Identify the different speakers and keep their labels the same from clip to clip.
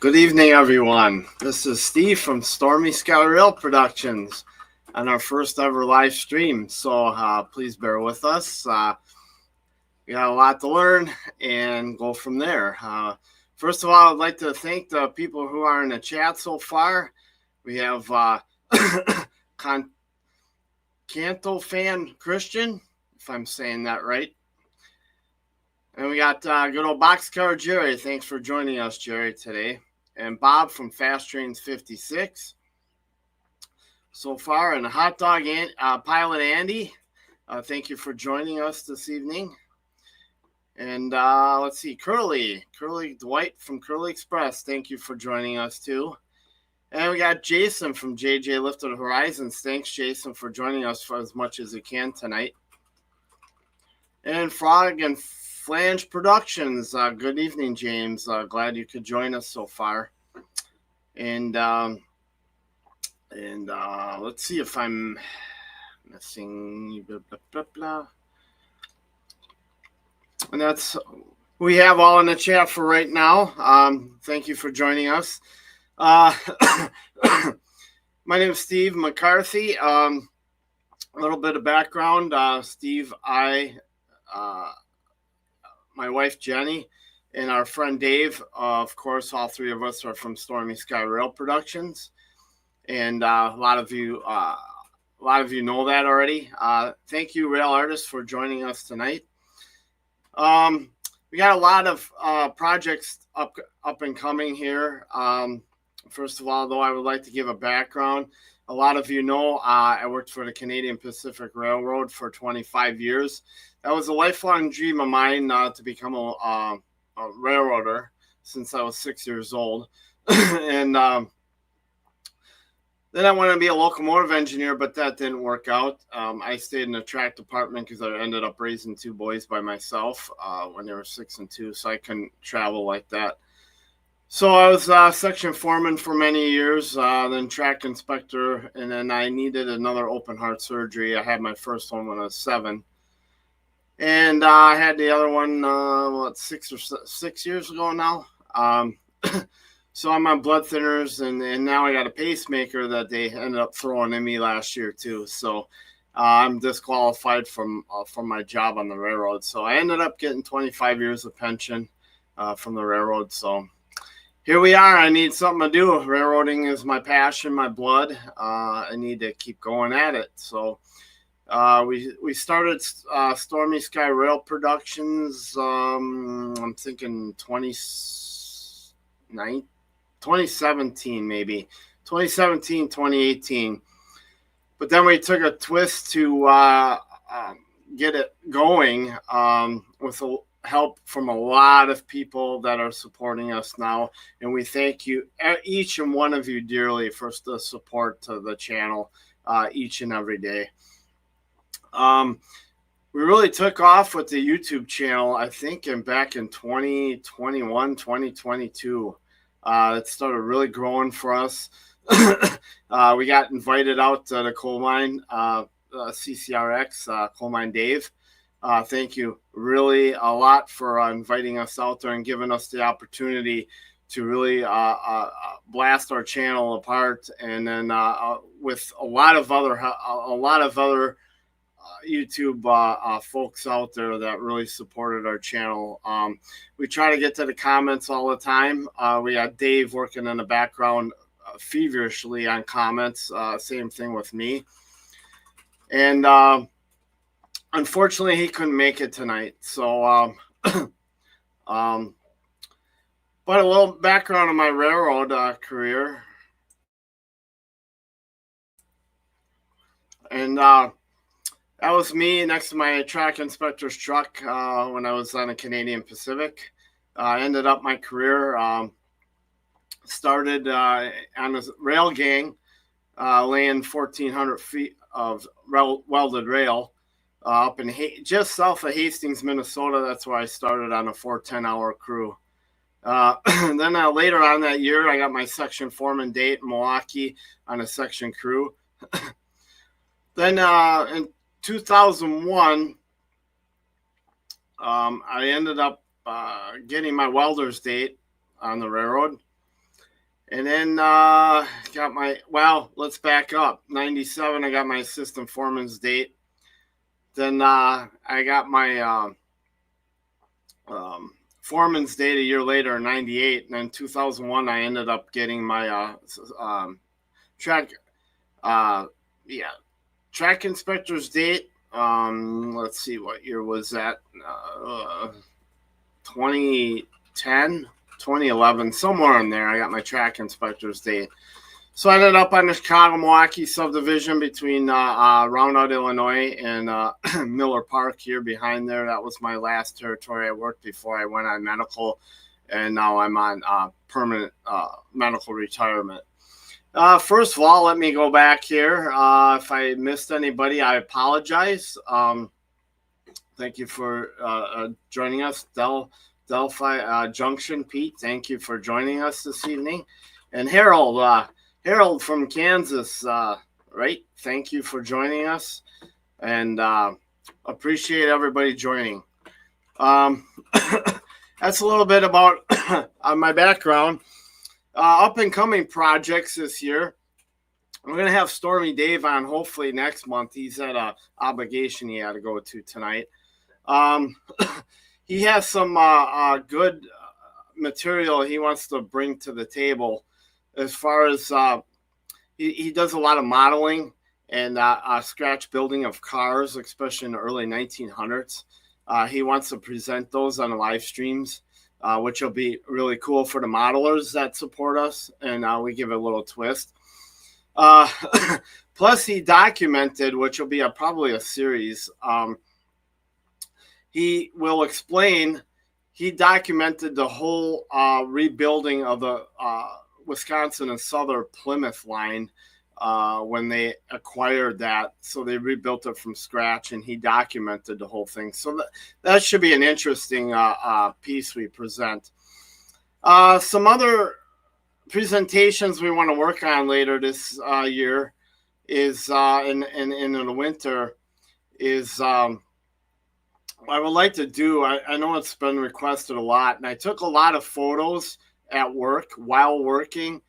Speaker 1: Good evening, everyone. This is Steve from Stormy Sky Rail Productions on our first ever live stream. So please bear with us. We got a lot to learn and go from there. First of all, I'd like to thank the people who are in the chat so far. We have Canto Fan Christian, if I'm saying that right. And we got good old Boxcar Jerry. Thanks for joining us, Jerry, today. And Bob from Fast Trains 56 so far, and Hot Dog Pilot Andy, thank you for joining us this evening. And let's see, Curly Dwight from Curly Express, thank you for joining us too. And we got Jason from JJ Lifted Horizons. Thanks, Jason, for joining us for as much as you can tonight. And Frog and Flange Productions. Good evening, James. Glad you could join us so far. And let's see if I'm missing. Blah, blah, blah, blah. And that's we have all in the chat for right now. Thank you for joining us. My name is Steve McCarthy. A little bit of background. Steve, my wife Jenny, and our friend Dave. Of course, all three of us are from Stormy Sky Rail Productions, and a lot of you know that already. Thank you, Rail Artists, for joining us tonight. We got a lot of projects up and coming here. First of all, though, I would like to give a background. A lot of you know I worked for the Canadian Pacific Railroad for 25 years. That was a lifelong dream of mine to become a railroader since I was 6 years old. And then I wanted to be a locomotive engineer, but that didn't work out. I stayed in the track department because I ended up raising two boys by myself when they were 6 and 2, so I couldn't travel like that. So I was section foreman for many years, then track inspector, and then I needed another open heart surgery. I had my first one when I was 7. And I had the other one, 6 years ago now. So I'm on blood thinners, and now I got a pacemaker that they ended up throwing in me last year too. So I'm disqualified from my job on the railroad. So I ended up getting 25 years of pension from the railroad. So here we are. I need something to do. Railroading is my passion, my blood. I need to keep going at it. So we started Stormy Sky Rail Productions. I'm thinking 2017, maybe 2017, 2018. But then we took a twist to get it going with help from a lot of people that are supporting us now, and we thank you, each and one of you, dearly for the support to the channel each and every day. We really took off with the YouTube channel, I think, back in 2021, 2022. It started really growing for us. We got invited out to the coal mine, CCRX, Coal Mine Dave. Thank you really a lot for inviting us out there and giving us the opportunity to really blast our channel apart. And then with a lot of other YouTube folks out there that really supported our channel. We try to get to the comments all the time. We got Dave working in the background feverishly on comments. Same thing with me. And unfortunately, he couldn't make it tonight. So, but a little background on my railroad career. And that was me next to my track inspector's truck when I was on a Canadian Pacific. I ended up my career, started on a rail gang, laying 1,400 feet of welded rail up in just south of Hastings, Minnesota. That's where I started on a 4-10-hour crew. Then later on that year, I got my section foreman date in Milwaukee on a section crew. Then in 2001, I ended up getting my welder's date on the railroad. And then got my, let's back up. 97, I got my assistant foreman's date. Then I got my foreman's date a year later in 98. And then 2001, I ended up getting my track track inspector's date. Let's see, what year was that? 2010, 2011, somewhere in there. I got my track inspector's date. So I ended up on the Chicago-Milwaukee subdivision between Roundhouse, Illinois, and Miller Park here behind there. That was my last territory I worked before I went on medical, and now I'm on permanent medical retirement. First of all, let me go back here. If I missed anybody, I apologize. Thank you for joining us. Delphi Junction, Pete, thank you for joining us this evening. And Harold from Kansas, right? Thank you for joining us, and appreciate everybody joining. That's a little bit about my background. Up and coming projects this year. I'm going to have Stormy Dave on hopefully next month. He's at an obligation he had to go to tonight. He has some good material he wants to bring to the table. As far as he does a lot of modeling and scratch building of cars, especially in the early 1900s. He wants to present those on the live streams, which will be really cool for the modelers that support us, and we give it a little twist. Plus, he documented, which will be probably a series. He will explain. He documented the whole rebuilding of the Wisconsin and Southern Plymouth line when they acquired that. So they rebuilt it from scratch, and he documented the whole thing. So that should be an interesting piece we present. Some other presentations we want to work on later this year is in the winter is I would like to do. I know it's been requested a lot, and I took a lot of photos at work while working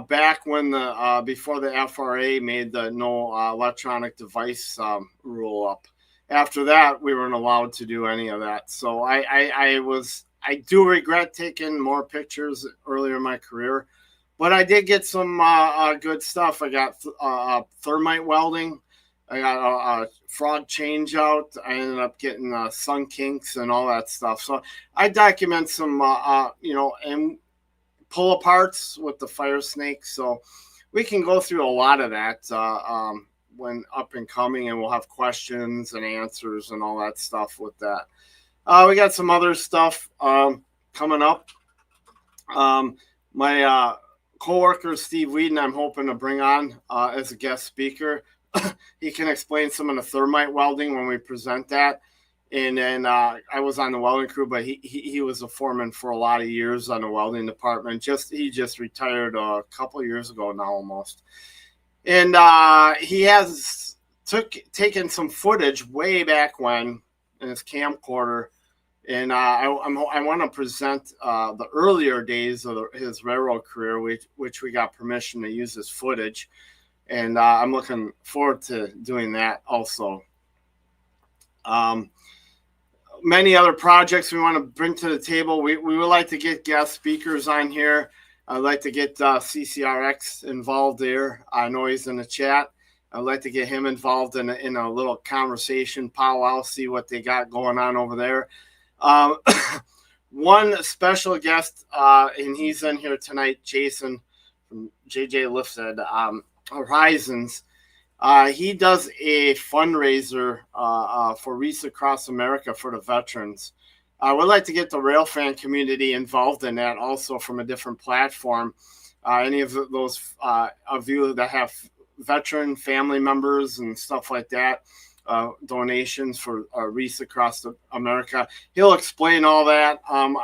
Speaker 1: back when the before the FRA made the no electronic device rule up. After that, we weren't allowed to do any of that. So I do regret taking more pictures earlier in my career, but I did get some good stuff. I got thermite welding. I got a frog change out. I ended up getting sun kinks and all that stuff. So I document some, and pull aparts with the fire snake. So we can go through a lot of that when up and coming, and we'll have questions and answers and all that stuff with that. We got some other stuff coming up. My coworker, Steve Whedon, I'm hoping to bring on as a guest speaker. He can explain some of the thermite welding when we present that. And then I was on the welding crew, but he was a foreman for a lot of years on the welding department. He just retired a couple of years ago now almost. And he has taken some footage way back when in his camcorder. And I want to present the earlier days of his railroad career, which we got permission to use this footage. And I'm looking forward to doing that also. Many other projects we want to bring to the table. We would like to get guest speakers on here. I'd like to get CCRX involved there. I know he's in the chat. I'd like to get him involved in a little conversation powwow, see what they got going on over there. One special guest, and he's in here tonight, Jason from JJ Lifted Horizons. He does a fundraiser for Reese Across America for the veterans. I would like to get the railfan community involved in that also from a different platform. Any of those of you that have veteran family members and stuff like that, donations for Reese Across America. He'll explain all that. I'm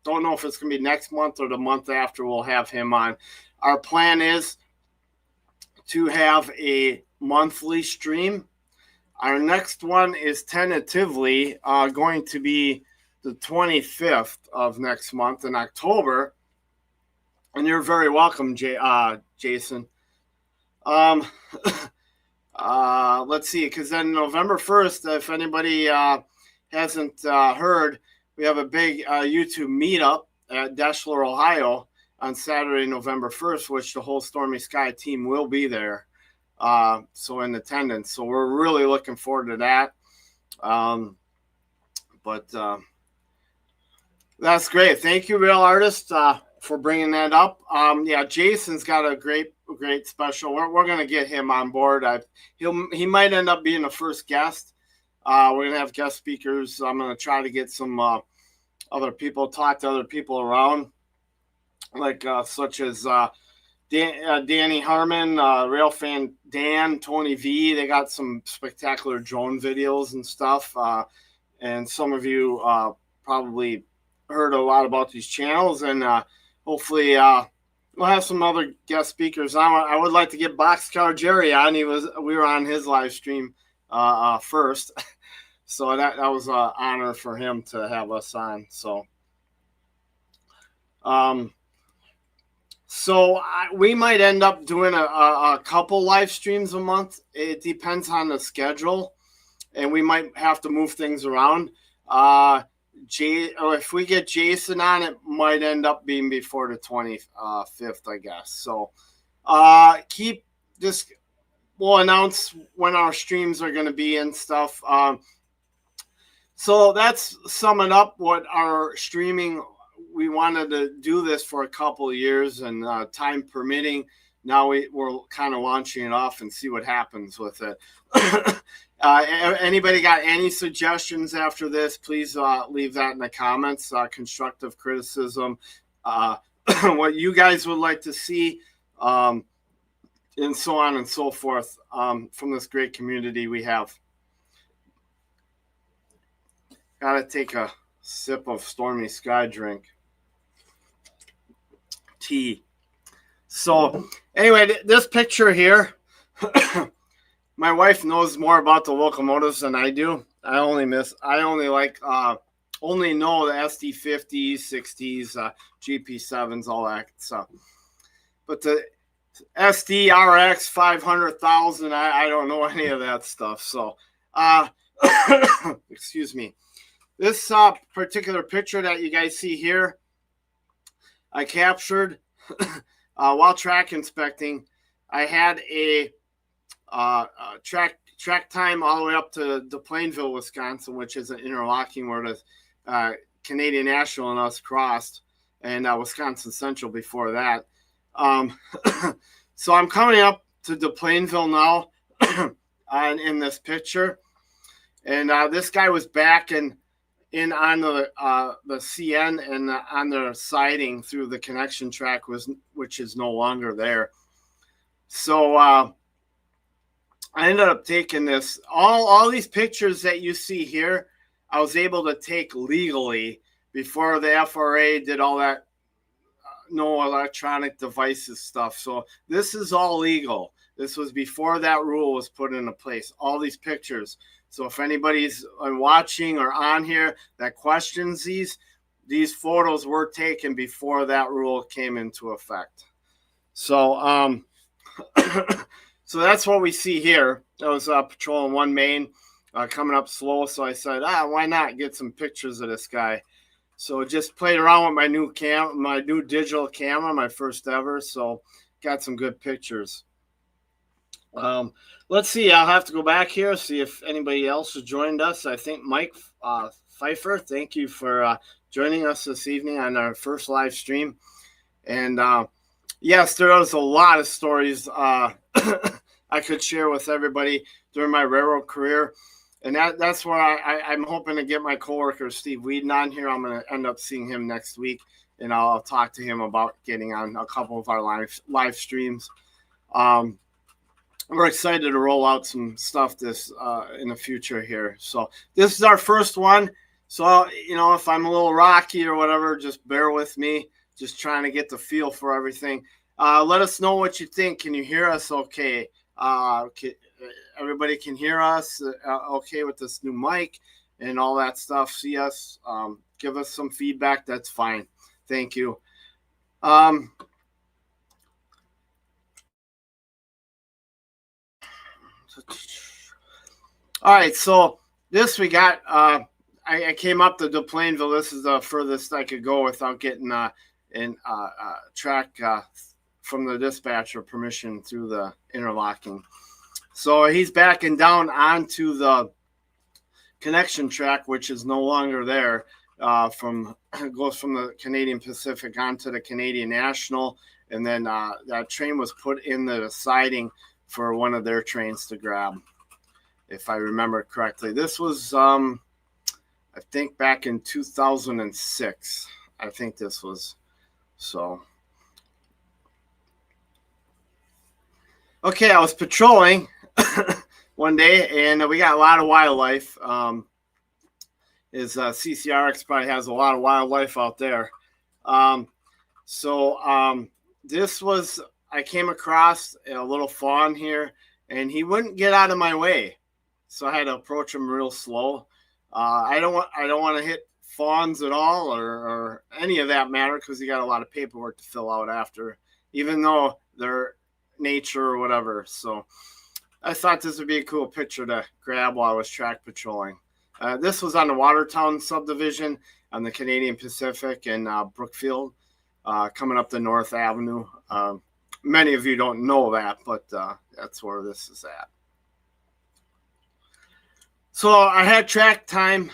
Speaker 1: don't know if it's going to be next month or the month after we'll have him on. Our plan is to have a monthly stream. Our next one is tentatively going to be the 25th of next month in October. And you're very welcome, Jason. Um, let's see, because then November 1st, if anybody hasn't heard, we have a big YouTube meetup at Deschler, Ohio on Saturday, November 1st, which the whole Stormy Sky team will be there. So in attendance. So we're really looking forward to that. But that's great. Thank you, Real Artist, for bringing that up. Yeah, Jason's got a great special. We're going to get him on board. He might end up being the first guest. We're going to have guest speakers. I'm going to try to get some other people, talk to other people around, like such as Danny Harmon, Railfan Dan, Tony V. They got some spectacular drone videos and stuff. And some of you probably heard a lot about these channels, and hopefully we'll have some other guest speakers on. I would like to get Boxcar Jerry on. We were on his live stream first, so that was an honor for him to have us on. So we might end up doing a couple live streams a month. It depends on the schedule, and we might have to move things around. If we get Jason on, it might end up being before the 25th, I guess. So we'll announce when our streams are going to be and stuff. So that's summing up what our streaming. We wanted to do this for a couple of years, and time permitting, now we're kind of launching it off and see what happens with it. Anybody got any suggestions after this? Please leave that in the comments. Constructive criticism, what you guys would like to see, and so on and so forth from this great community we have. Gotta take a sip of Stormy Sky drink. Tea. So anyway, this picture here, my wife knows more about the locomotives than I do. I only know the SD50s, 60s, GP7s, all that stuff. But the SD RX 500,000, I don't know any of that stuff. So, excuse me. This particular picture that you guys see here, I captured while track inspecting. I had a track time all the way up to Plainville, Wisconsin, which is an interlocking where the Canadian National and us crossed, and Wisconsin Central before that. So I'm coming up to Plainville now in this picture, and this guy was back in on the CN and on the siding through the connection track, which is no longer there. So I ended up taking this. All these pictures that you see here, I was able to take legally before the FRA did all that no electronic devices stuff. So this is all legal. This was before that rule was put into place. All these pictures. So if anybody's watching or on here that questions these photos were taken before that rule came into effect. So so that's what we see here. I was patrolling one main, coming up slow. So I said, why not get some pictures of this guy? So just played around with my new digital camera, my first ever. So got some good pictures. Let's see. I'll have to go back here, see if anybody else has joined us. I think Mike Pfeiffer, thank you for joining us this evening on our first live stream. And yes, there was a lot of stories I could share with everybody during my railroad career. And that's where I'm hoping to get my coworker, Steve Whedon, on here. I'm going to end up seeing him next week, and I'll talk to him about getting on a couple of our live streams. We're excited to roll out some stuff in the future here. So this is our first one. So, if I'm a little rocky or whatever, just bear with me. Just trying to get the feel for everything. Let us know what you think. Can you hear us okay? Everybody can hear us okay with this new mic and all that stuff. See us. Give us some feedback. That's fine. Thank you. All right, so this we got. I came up to Plainville. This is the furthest I could go without getting track from the dispatcher permission through the interlocking. So he's backing down onto the connection track, which is no longer there. Goes from the Canadian Pacific onto the Canadian National, and then that train was put in the siding for one of their trains to grab, if I remember correctly. This was, I think, back in 2006. I think this was. So, okay, I was patrolling one day, and we got a lot of wildlife. CCRX probably has a lot of wildlife out there. This was, I came across a little fawn here, and he wouldn't get out of my way, so I had to approach him real slow. I don't want to hit fawns at all, or any of that matter, because you got a lot of paperwork to fill out after, even though they're nature or whatever. So I thought this would be a cool picture to grab while I was track patrolling. This was on the Watertown subdivision on the Canadian Pacific in Brookfield, coming up the North Avenue. Many of you don't know that, but that's where this is at. So I had track time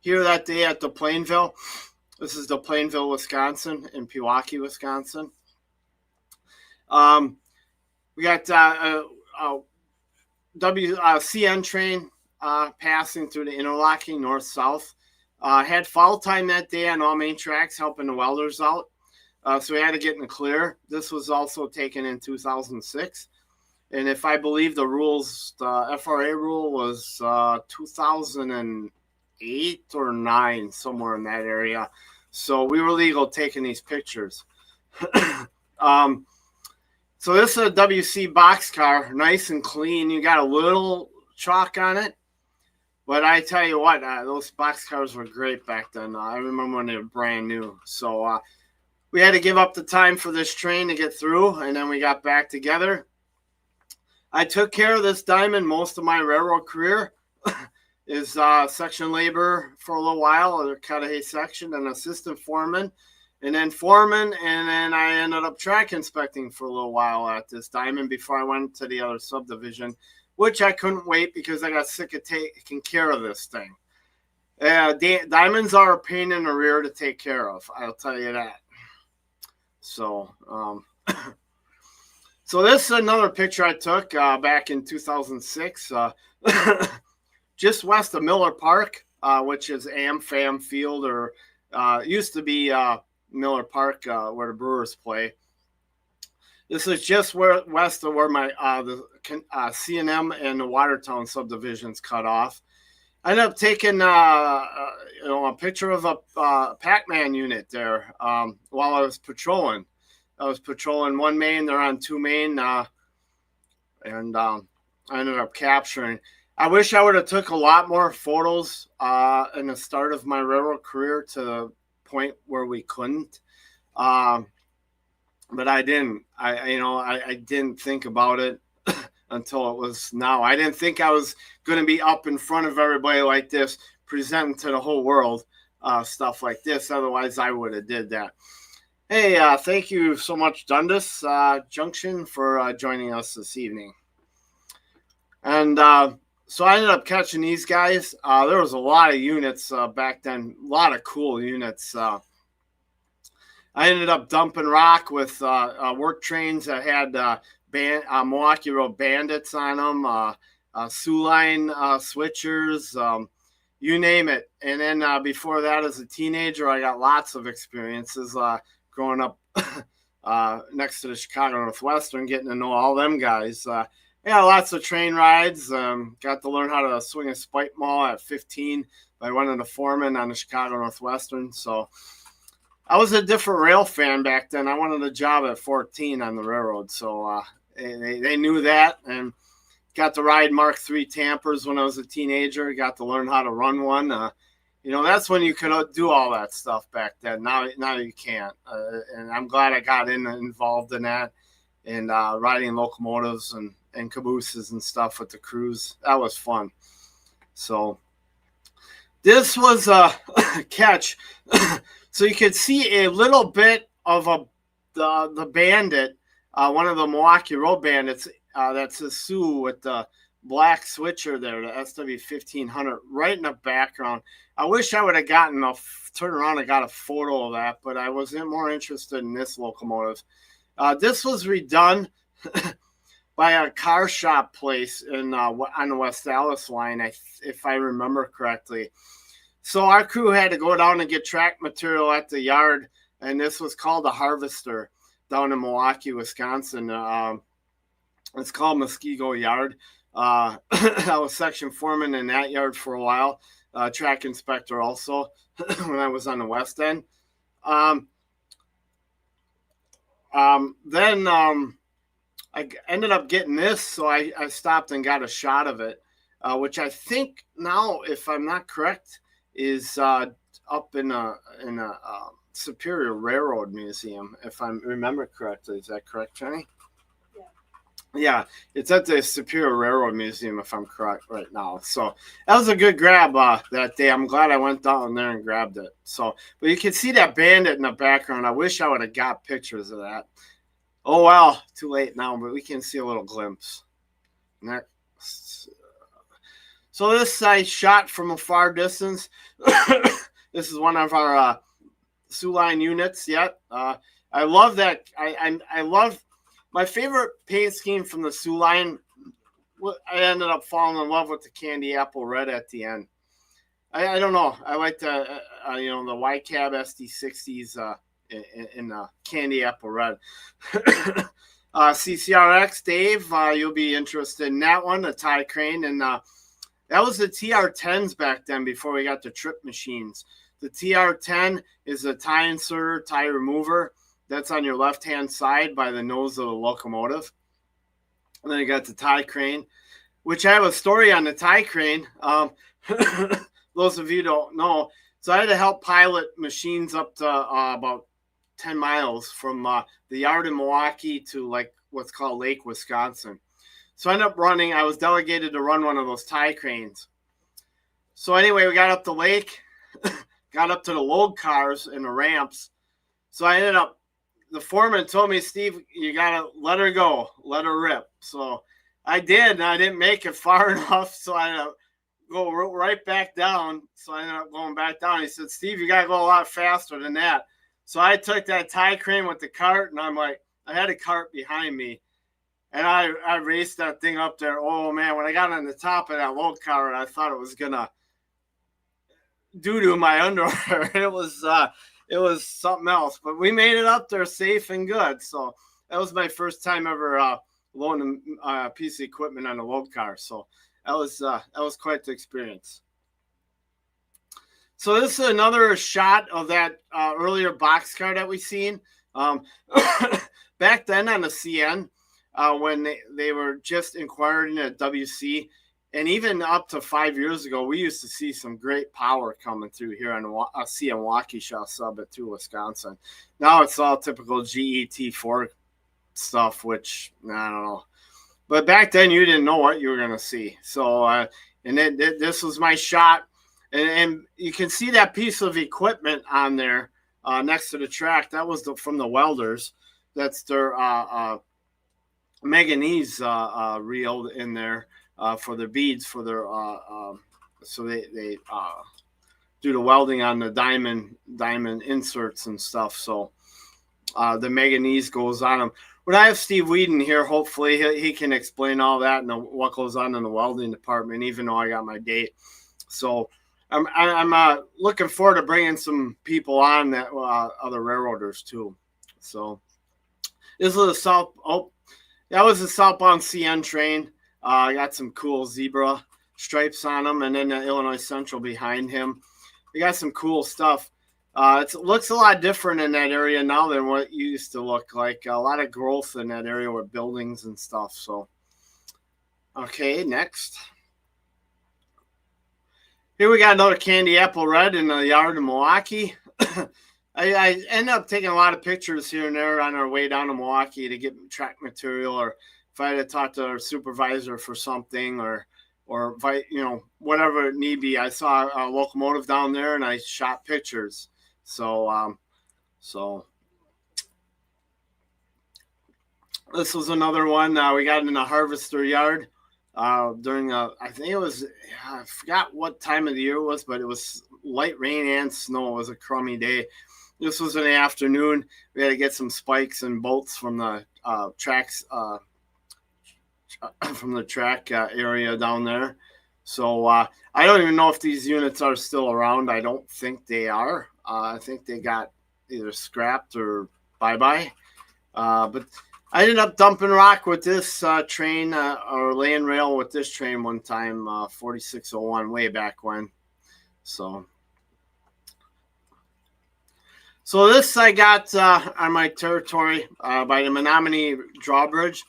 Speaker 1: here that day at the Plainville. This is the Plainville, Wisconsin, in Pewaukee, Wisconsin. We got a CN train passing through the interlocking north-south. Had fall time that day on all main tracks, helping the welders out. So we had to get in the clear. This was also taken in 2006. And if I believe the rules, the FRA rule was 2008 or 9, somewhere in that area. So we were legal taking these pictures. So this is a WC boxcar, nice and clean. You got a little chalk on it. But I tell you what, those boxcars were great back then. I remember when they were brand new. So we had to give up the time for this train to get through, and then we got back together. I took care of this diamond most of my railroad career. Is section labor for a little while, or Cudahy section, and assistant foreman, and then foreman, and then I ended up track inspecting for a little while at this diamond before I went to the other subdivision, which I couldn't wait because I got sick of taking care of this thing. Diamonds are a pain in the rear to take care of, I'll tell you that. So, so this is another picture I took back in 2006, just west of Miller Park, which is AmFam Field, or used to be Miller Park, where the Brewers play. This is just west of where my the C&M and the Watertown subdivisions cut off. I ended up taking a picture of a Pac-Man unit there while I was patrolling. I was patrolling one main, they're on two main, and I ended up capturing. I wish I would have took a lot more photos in the start of my railroad career to the point where we couldn't. But I didn't. I didn't think about it until it was now. I didn't think I was going to be up in front of everybody like this, presenting to the whole world stuff like this. Otherwise, I would have did that. Hey, thank you so much, Dundas Junction, for joining us this evening. And so I ended up catching these guys. There was a lot of units back then, a lot of cool units. I ended up dumping rock with work trains that had Milwaukee Road Bandits on them, Sioux Line switchers, you name it. And then before that, as a teenager, I got lots of experiences growing up next to the Chicago Northwestern, getting to know all them guys. Yeah, lots of train rides. Got to learn how to swing a spike maul at 15 by one of the foremen on the Chicago Northwestern. So I was a different rail fan back then. I wanted a job at 14 on the railroad. So they knew that, and got to ride Mark III Tampers when I was a teenager. Got to learn how to run one. That's when you could do all that stuff back then. Now you can't. And I'm glad I got involved in that, and riding locomotives and cabooses and stuff with the crews. That was fun. So this was a catch. So you could see a little bit of the bandit, one of the Milwaukee Road Bandits. That's a Sioux with the black switcher there, the SW1500, right in the background. I wish I would have gotten turned around and got a photo of that, but I was more interested in this locomotive. This was redone by a car shop place on the West Allis line, if I remember correctly. So our crew had to go down and get track material at the yard, and this was called a Harvester down in Milwaukee, Wisconsin. It's called Muskego Yard. I was section foreman in that yard for a while, track inspector also when I was on the west end. Then I ended up getting this, so I stopped and got a shot of it, which I think now, if I'm not correct, is up in a Superior Railroad Museum, if I remember correctly. Is that correct, Jenny? Yeah, it's at the Superior Railroad Museum, if I'm correct right now. So that was a good grab that day. I'm glad I went down there and grabbed it. So, but you can see that bandit in the background. I wish I would have got pictures of that. Oh, well, too late now, but we can see a little glimpse. Next. So this I shot from a far distance. This is one of our Sioux Line units yet. I love that. I love my favorite paint scheme from the Sioux Line. I ended up falling in love with the candy apple red at the end. I don't know. I like the the YCAB SD60s in the candy apple red. CCRX Dave, you'll be interested in that one, the tie crane, and that was the TR10s back then before we got the trip machines. The TR10 is a tie inserter, tie remover. That's on your left-hand side by the nose of the locomotive. And then you got the tie crane, which I have a story on the tie crane. Those of you don't know. So I had to help pilot machines up to about 10 miles from the yard in Milwaukee to like what's called Lake, Wisconsin. So I ended up I was delegated to run one of those tie cranes. So anyway, we got up the lake, got up to the load cars and the ramps. So I ended up, the foreman told me, Steve, you got to let her go, let her rip. So I did, and I didn't make it far enough, so I ended up go right back down. So I ended up going back down. He said, Steve, you got to go a lot faster than that. So I took that tie crane with the cart, and I'm like, I had a cart behind me, and I raced that thing up there. Oh, man, when I got on the top of that load car, I thought it was going to doo-doo my underwear. It was something else, but we made it up there safe and good. So that was my first time ever loading a piece of equipment on a load car. So that was quite the experience. So this is another shot of that earlier boxcar that we seen. Back then on the CN, when they were just inquiring at WC, and even up to 5 years ago, we used to see some great power coming through here on CN Waukesha sub it through Wisconsin. Now it's all typical GET4 stuff, which I don't know. But back then, you didn't know what you were going to see. So, and then this was my shot. And you can see that piece of equipment on there next to the track. That was from the welders. That's their manganese reel in there for their beads, for their so they do the welding on the diamond inserts and stuff. So the manganese goes on them. When I have Steve Whedon here, hopefully he can explain all that and what goes on in the welding department, even though I got my date. So I'm looking forward to bringing some people on that other railroaders too. So this is that was a southbound CN train. I got some cool zebra stripes on them, and then the Illinois Central behind him. We got some cool stuff. It looks a lot different in that area now than what it used to look like. A lot of growth in that area with buildings and stuff. So, okay, next. Here we got another candy apple red in the yard in Milwaukee. I ended up taking a lot of pictures here and there on our way down to Milwaukee to get track material or if I had to talk to our supervisor for something or whatever it need be. I saw a locomotive down there and I shot pictures. So this was another one. We got in a harvester yard during I think it was, I forgot what time of the year it was, but it was light rain and snow. It was a crummy day. This was in the afternoon. We had to get some spikes and bolts from the tracks, from the track area down there. So I don't even know if these units are still around. I don't think they are. I think they got either scrapped or bye-bye. But I ended up dumping rock with this train or laying rail with this train one time, 4601, way back when. So this I got on my territory by the Menominee Drawbridge.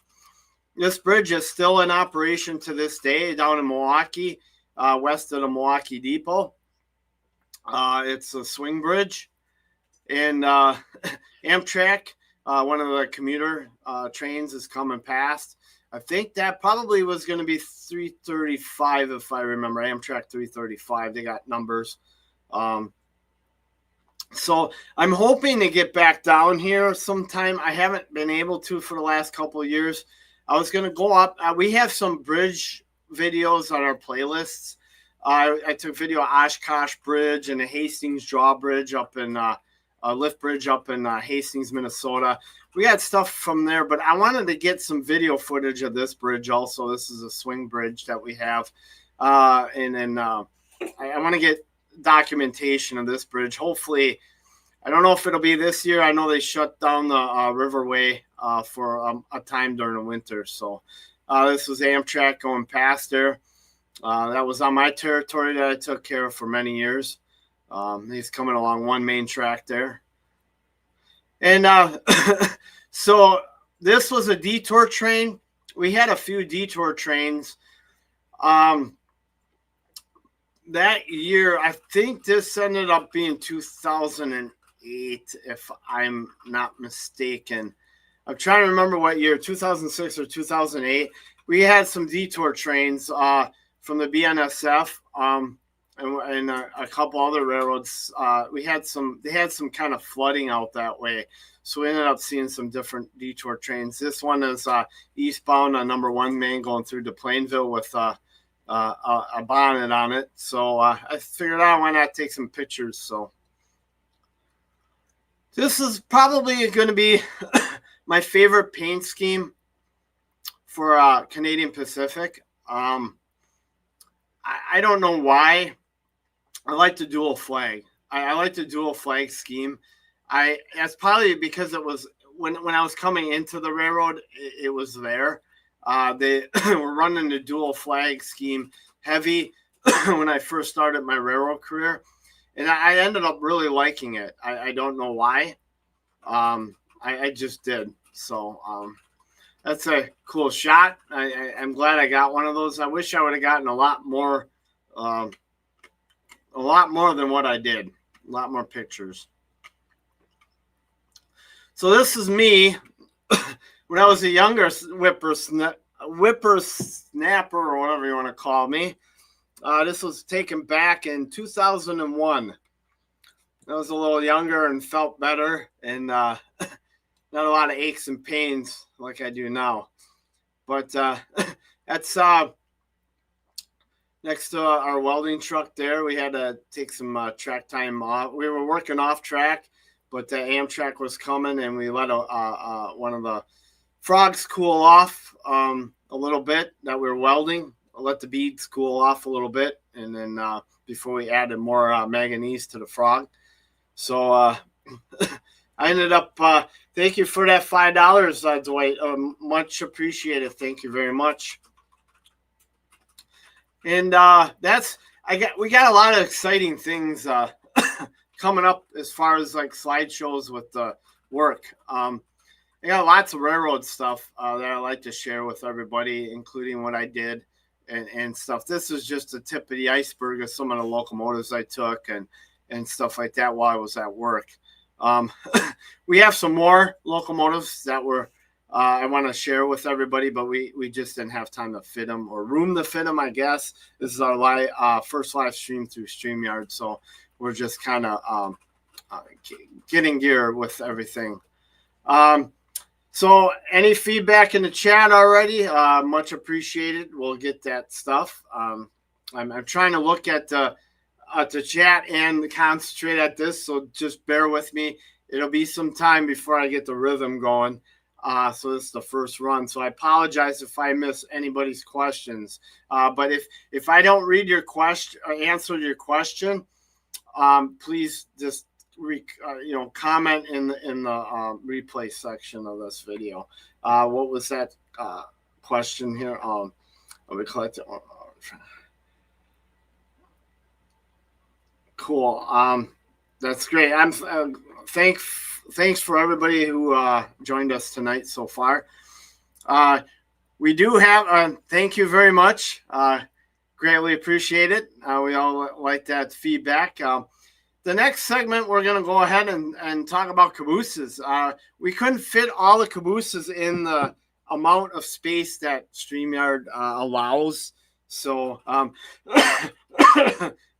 Speaker 1: This bridge is still in operation to this day down in Milwaukee, west of the Milwaukee Depot. It's a swing bridge. And Amtrak, one of the commuter trains, is coming past. I think that probably was going to be 335, if I remember. Amtrak 335. They got numbers. So I'm hoping to get back down here sometime. I haven't been able to for the last couple of years. I was going to go up. We have some bridge videos on our playlists. I took video of Oshkosh Bridge and the Hastings Drawbridge up in Lift Bridge up in Hastings, Minnesota. We got stuff from there, but I wanted to get some video footage of this bridge also. This is a swing bridge that we have. And then I want to get documentation of this bridge. Hopefully, I don't know if it'll be this year. I know they shut down the Riverway for a time during the winter. So this was Amtrak going past there. That was on my territory that I took care of for many years. He's coming along one main track there. And so this was a detour train. We had a few detour trains. That year, I think this ended up being 2008, if I'm not mistaken. I'm trying to remember what year, 2006 or 2008. We had some detour trains from the BNSF and a couple other railroads. They had some kind of flooding out that way. So we ended up seeing some different detour trains. This one is eastbound on number 1 main going through to Plainville with a bonnet on it. So I figured out why not take some pictures. So this is probably going to be my favorite paint scheme for Canadian Pacific. I don't know why. I like the dual flag. I like the dual flag scheme. That's probably because it was when I was coming into the railroad, it was there. They were running the dual flag scheme heavy when I first started my railroad career, and I ended up really liking it. I don't know why. I just did. So that's a cool shot. I'm glad I got one of those. I wish I would have gotten a lot more than what I did. A lot more pictures. So this is me when I was a younger whippersnapper or whatever you want to call me. This was taken back in 2001. I was a little younger and felt better and not a lot of aches and pains like I do now. But that's next to our welding truck there. We had to take some track time off. We were working off track, but the Amtrak was coming, and we let one of the frogs cool off a little bit that we were welding. I let the beads cool off a little bit, and then before we added more manganese to the frog. So I ended up, thank you for that $5, Dwight. Much appreciated. Thank you very much. And we got a lot of exciting things coming up as far as like slideshows with the work. I got lots of railroad stuff that I like to share with everybody, including what I did and stuff. This is just the tip of the iceberg of some of the locomotives I took and stuff like that while I was at work. We have some more locomotives that were I want to share with everybody, but we just didn't have time to fit them or room to fit them, I guess. This is our first live stream through StreamYard, so we're just kind of getting gear with everything. So any feedback in the chat already, much appreciated. We'll get that stuff. I'm trying to look at the chat and concentrate at this, so just bear with me. It'll be some time before I get the rhythm going. So this is the first run. So I apologize if I miss anybody's questions. But if I don't read your question or answer your question, please just comment in the replay section of this video. What was that question here? We collect it. Cool. That's great. Thanks for everybody who joined us tonight so far. We do have. Thank you very much. Greatly appreciate it. We all like that feedback. The next segment, we're going to go ahead and talk about cabooses. We couldn't fit all the cabooses in the amount of space that StreamYard allows. So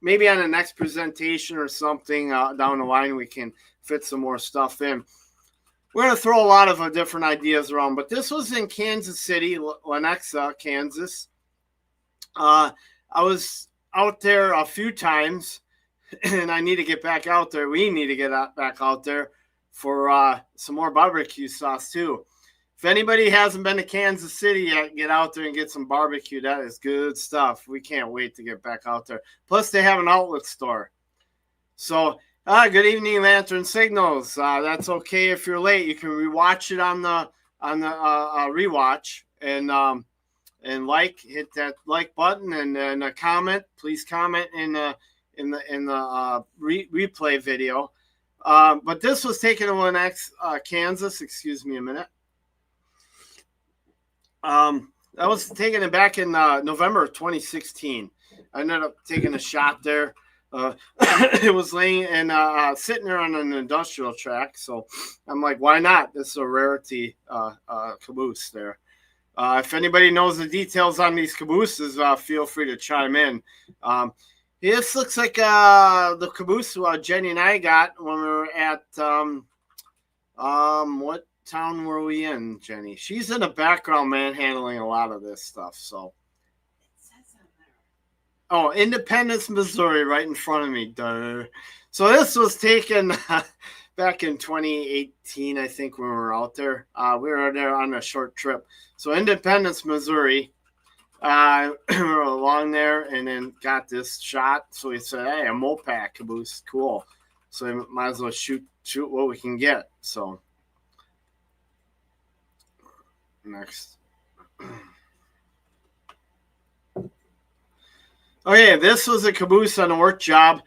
Speaker 1: maybe on the next presentation or something down the line, we can fit some more stuff in. We're going to throw a lot of different ideas around, but this was in Kansas City, Lenexa, Kansas. I was out there a few times, and I need to get back out there. We need to get back out there for some more barbecue sauce, too. If anybody hasn't been to Kansas City yet, get out there and get some barbecue. That is good stuff. We can't wait to get back out there. Plus, they have an outlet store. So, good evening, Lantern Signals. That's okay if you're late. You can rewatch it on the rewatch and hit that like button and then a comment. Please comment in the replay video. But this was taken in Lenexa, Kansas. Excuse me a minute. That was taken back in November of 2016. I ended up taking a shot there. It was laying and sitting there on an industrial track. So I'm like, why not? This is a rarity caboose there. If anybody knows the details on these cabooses, feel free to chime in. This looks like the caboose Jenny and I got when we were at what town were we in, Jenny? She's in the background manhandling a lot of this stuff. So it says on there. Oh, Independence, Missouri, right in front of me. Duh. So this was taken back in 2018, I think, when we were out there. We were there on a short trip. So Independence, Missouri. We were along there and then got this shot. So we said, hey, a Mopac caboose, cool. So we might as well shoot what we can get. So next. Okay, this was a caboose on a work job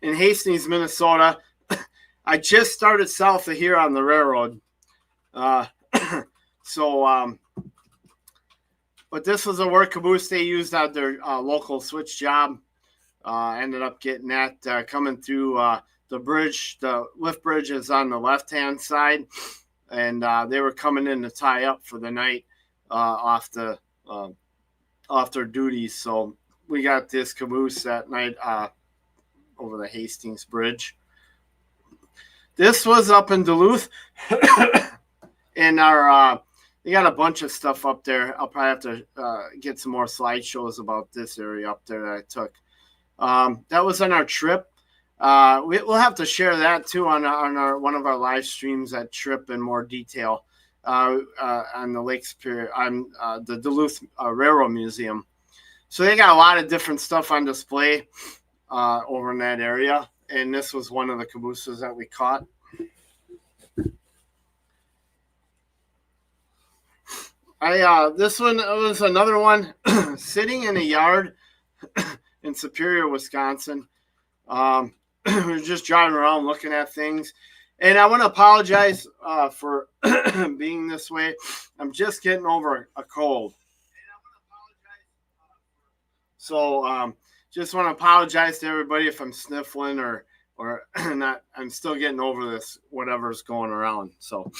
Speaker 1: in Hastings, Minnesota. I just started south of here on the railroad. But this was a work caboose they used at their local switch job. Ended up getting that coming through the bridge. The lift bridge is on the left-hand side. And they were coming in to tie up for the night off their duties. So we got this caboose that night over the Hastings Bridge. This was up in Duluth. And they got a bunch of stuff up there. I'll probably have to get some more slideshows about this area up there that I took. That was on our trip. We'll have to share that too on one of our live streams, that trip in more detail on the Lake Superior, on the Duluth Railroad Museum. So they got a lot of different stuff on display over in that area, and this was one of the cabooses that we caught. This one was another one sitting in a yard in Superior, Wisconsin. We were just driving around looking at things. And I want to apologize for being this way. I'm just getting over a cold. So just want to apologize to everybody if I'm sniffling or or not. I'm still getting over this, whatever's going around. So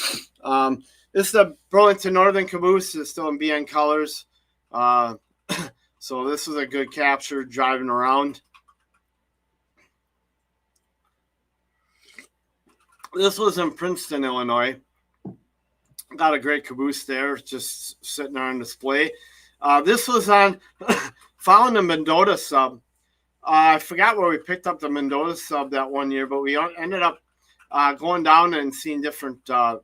Speaker 1: this is the Burlington Northern Caboose. It's still in BN colors. So this was a good capture driving around. This was in Princeton, Illinois. Got a great caboose there, just sitting there on display. This was on following the Mendota sub. I forgot where we picked up the Mendota sub that one year, but we ended up going down and seeing different all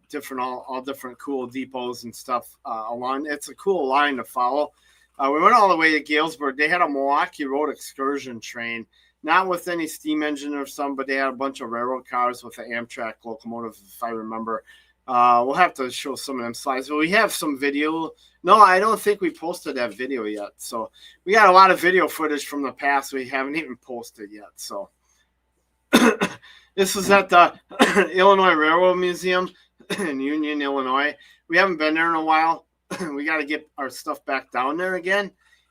Speaker 1: different cool depots and stuff along. It's a cool line to follow. We went all the way to Galesburg. They had a Milwaukee Road excursion train, not with any steam engine or something, but they had a bunch of railroad cars with an Amtrak locomotive, if I remember. We'll have to show some of them slides, but we have some video. No, I don't think we posted that video yet. So we got a lot of video footage from the past we haven't even posted yet. So this was at the Illinois Railroad Museum in Union, Illinois. We haven't been there in a while. We got to get our stuff back down there again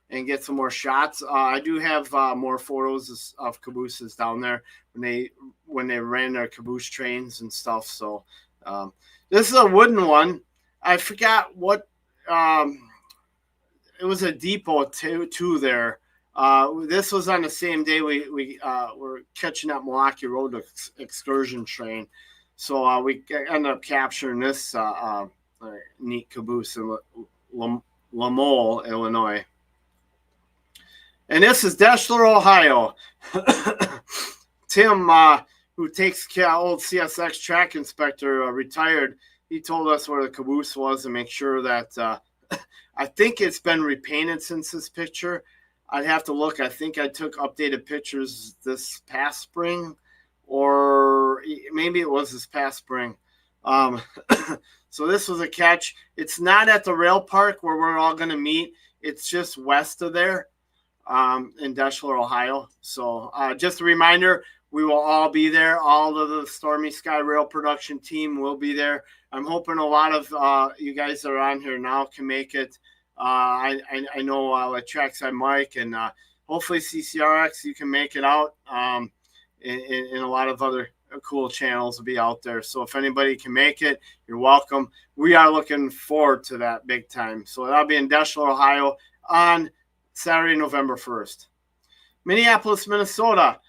Speaker 1: and get some more shots. I do have more photos of cabooses down there when they ran their caboose trains and stuff. So this is a wooden one. I forgot what it was, a depot too there. This was on the same day we were catching that Milwaukee Road excursion train. So we ended up capturing this neat caboose in Lamole, Illinois. And this is Deschler, Ohio. Tim, who takes care of old CSX track inspector, retired. He told us where the caboose was to make sure that I think it's been repainted since this picture. I'd have to look. I think I took updated pictures this past spring, or maybe it was this past spring. So this was a catch. It's not at the rail park where we're all going to meet. It's just west of there in Deschler, Ohio. So just a reminder, we will all be there. All of the Stormy Sky Rail production team will be there. I'm hoping a lot of you guys that are on here now can make it. I know at Trackside Mike and hopefully CCRX, you can make it out. And a lot of other cool channels will be out there. So if anybody can make it, you're welcome. We are looking forward to that big time. So that'll be in Deschler, Ohio on Saturday, November 1st. Minneapolis, Minnesota.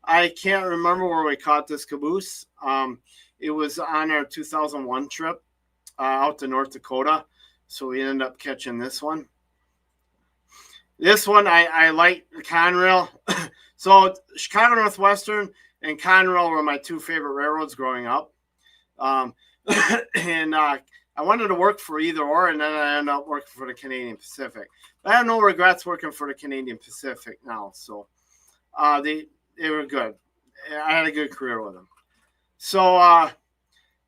Speaker 1: I can't remember where we caught this caboose. It was on our 2001 trip out to North Dakota. So we ended up catching this one. This one, I like the Conrail. So Chicago Northwestern and Conrail were my two favorite railroads growing up. And I wanted to work for either or, and then I ended up working for the Canadian Pacific. But I have no regrets working for the Canadian Pacific now. So they were good. I had a good career with them. So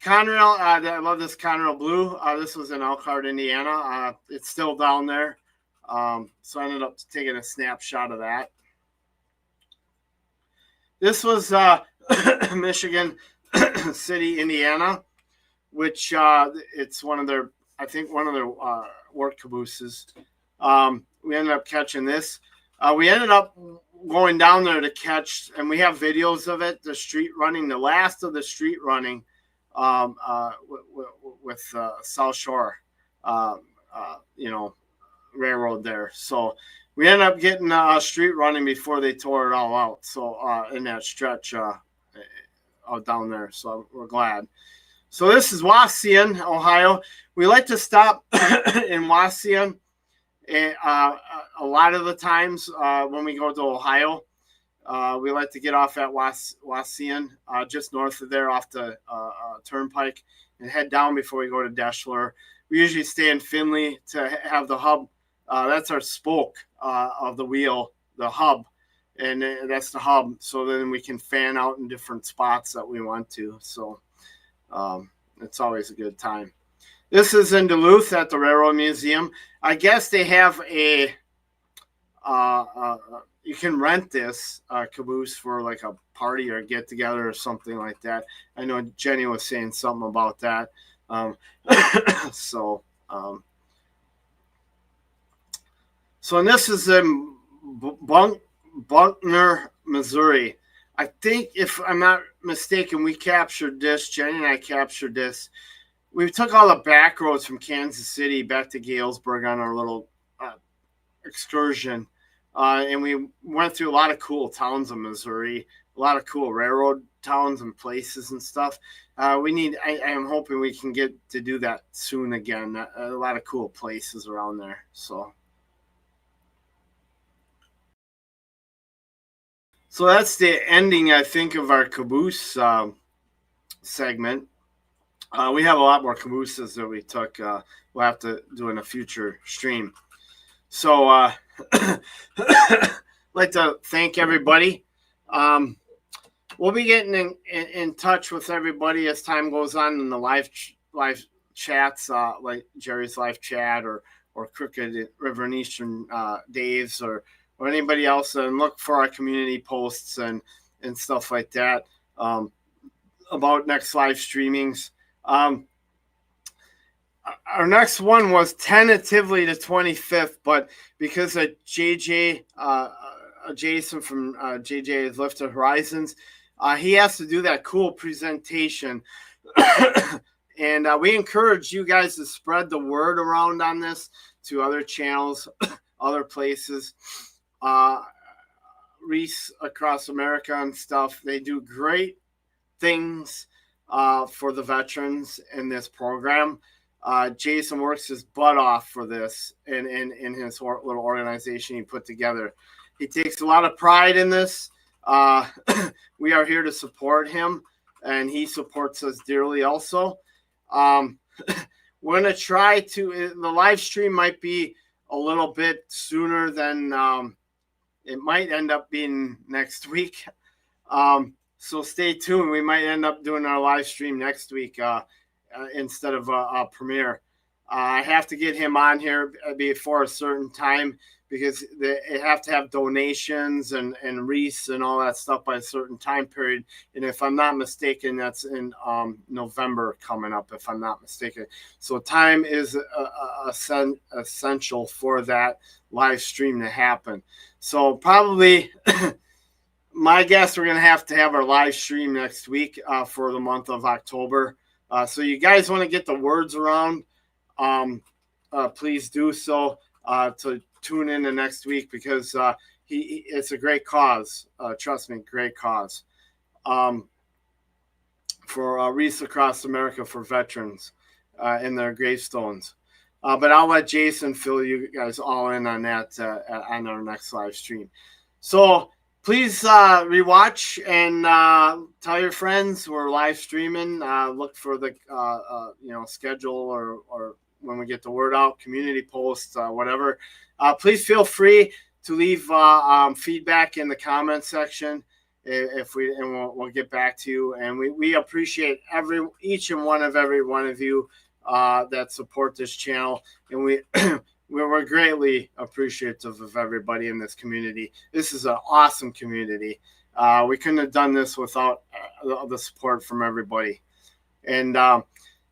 Speaker 1: Conrail, I love this Conrail Blue. This was in Elkhart, Indiana. It's still down there. So I ended up taking a snapshot of that. This was Michigan City, Indiana, which it's one of their, I think one of their work cabooses. We ended up catching this. We ended up going down there to catch, and we have videos of it, the street running, the last of the street running with South Shore, railroad there. So we ended up getting street running before they tore it all out. So in that stretch out down there. So we're glad. So this is Wauseon, Ohio. We like to stop in Wauseon a lot of the times when we go to Ohio. We like to get off at Wauseon, just north of there off the turnpike, and head down before we go to Deschler. We usually stay in Findlay to have the hub. That's our spoke of the wheel, the hub, and that's the hub. So then we can fan out in different spots that we want to. So it's always a good time. This is in Duluth at the Railroad Museum. I guess they have a you can rent this caboose for like a party or get together or something like that. I know Jenny was saying something about that. So and this is in Buckner, Missouri. I think if I'm not mistaken, we captured this. Jenny and I captured this. We took all the back roads from Kansas City back to Galesburg on our little excursion, and we went through a lot of cool towns in Missouri, a lot of cool railroad towns and places and stuff. I am hoping we can get to do that soon again. A lot of cool places around there. So that's the ending, I think, of our Caboose segment. We have a lot more cabooses that we took. We'll have to do in a future stream. So I'd like to thank everybody. We'll be getting in touch with everybody as time goes on in the live chats, like Jerry's live chat or Crooked River and Eastern Dave's or anybody else, and look for our community posts and stuff like that about next live streamings. Our next one was tentatively the 25th, but because of Jason from JJ's Lifted Horizons, he has to do that cool presentation. And we encourage you guys to spread the word around on this to other channels, other places. Reese across America and stuff. They do great things for the veterans in this program. Jason works his butt off for this in his little organization he put together. He takes a lot of pride in this. We are here to support him, and he supports us dearly also. We're going to try to, the live stream might be a little bit sooner than it might end up being next week. So stay tuned. We might end up doing our live stream next week instead of a premiere. I have to get him on here before a certain time because they have to have donations and wreaths and all that stuff by a certain time period. And if I'm not mistaken, that's in November coming up, if I'm not mistaken. So time is essential for that live stream to happen. So probably my guess, we're going to have our live stream next week for the month of October. So you guys want to get the words around, please do so to tune in the next week because it's a great cause. Trust me, great cause for Wreaths Across America for veterans in their gravestones. But I'll let Jason fill you guys all in on that on our next live stream. So please rewatch and tell your friends we're live streaming. Look for the schedule or when we get the word out, community posts, whatever. Please feel free to leave feedback in the comment section we'll get back to you. And we appreciate each and every one of you that support this channel, and we're greatly appreciative of everybody in this community. This is an awesome community. We couldn't have done this without the support from everybody. And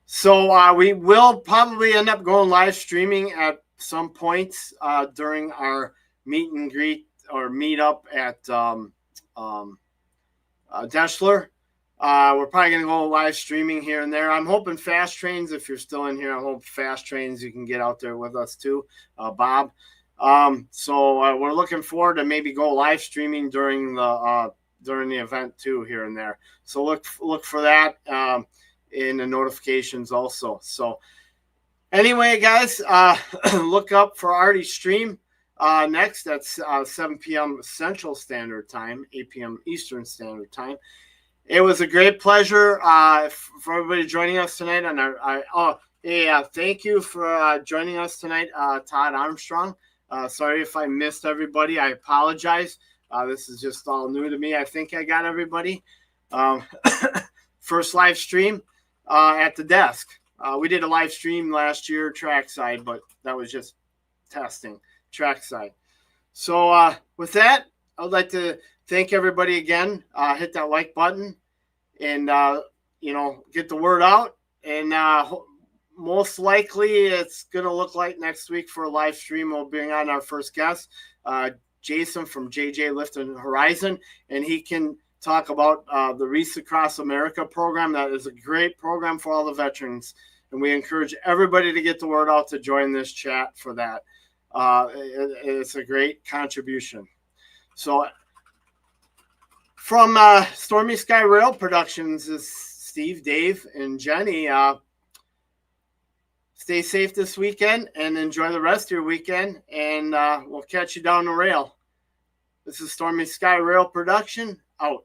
Speaker 1: so we will probably end up going live streaming at some points during our meet and greet or meet up at Deschler. We're probably going to go live streaming here and there. I'm hoping Fast Trains, if you're still in here, I hope Fast Trains, you can get out there with us too, Bob. So we're looking forward to maybe go live streaming during the event too, here and there. So look for that in the notifications also. So anyway, guys, look up for Artie's stream next. That's 7 p.m. Central Standard Time, 8 p.m. Eastern Standard Time. It was a great pleasure for everybody joining us tonight. And thank you for joining us tonight, Todd Armstrong. Sorry if I missed everybody. I apologize. This is just all new to me. I think I got everybody. First live stream at the desk. We did a live stream last year, trackside, but that was just testing trackside. So with that, I would like to thank everybody again. Hit that like button and, get the word out. And most likely it's going to look like next week for a live stream. We'll bring on our first guest, Jason from JJ Lifted Horizon, and he can talk about the Reese Across America program. That is a great program for all the veterans, and we encourage everybody to get the word out to join this chat for that. It's a great contribution. So from Stormy Sky Rail Productions is Steve, Dave, and Jenny. Stay safe this weekend and enjoy the rest of your weekend, and we'll catch you down the rail. This is Stormy Sky Rail Production, out.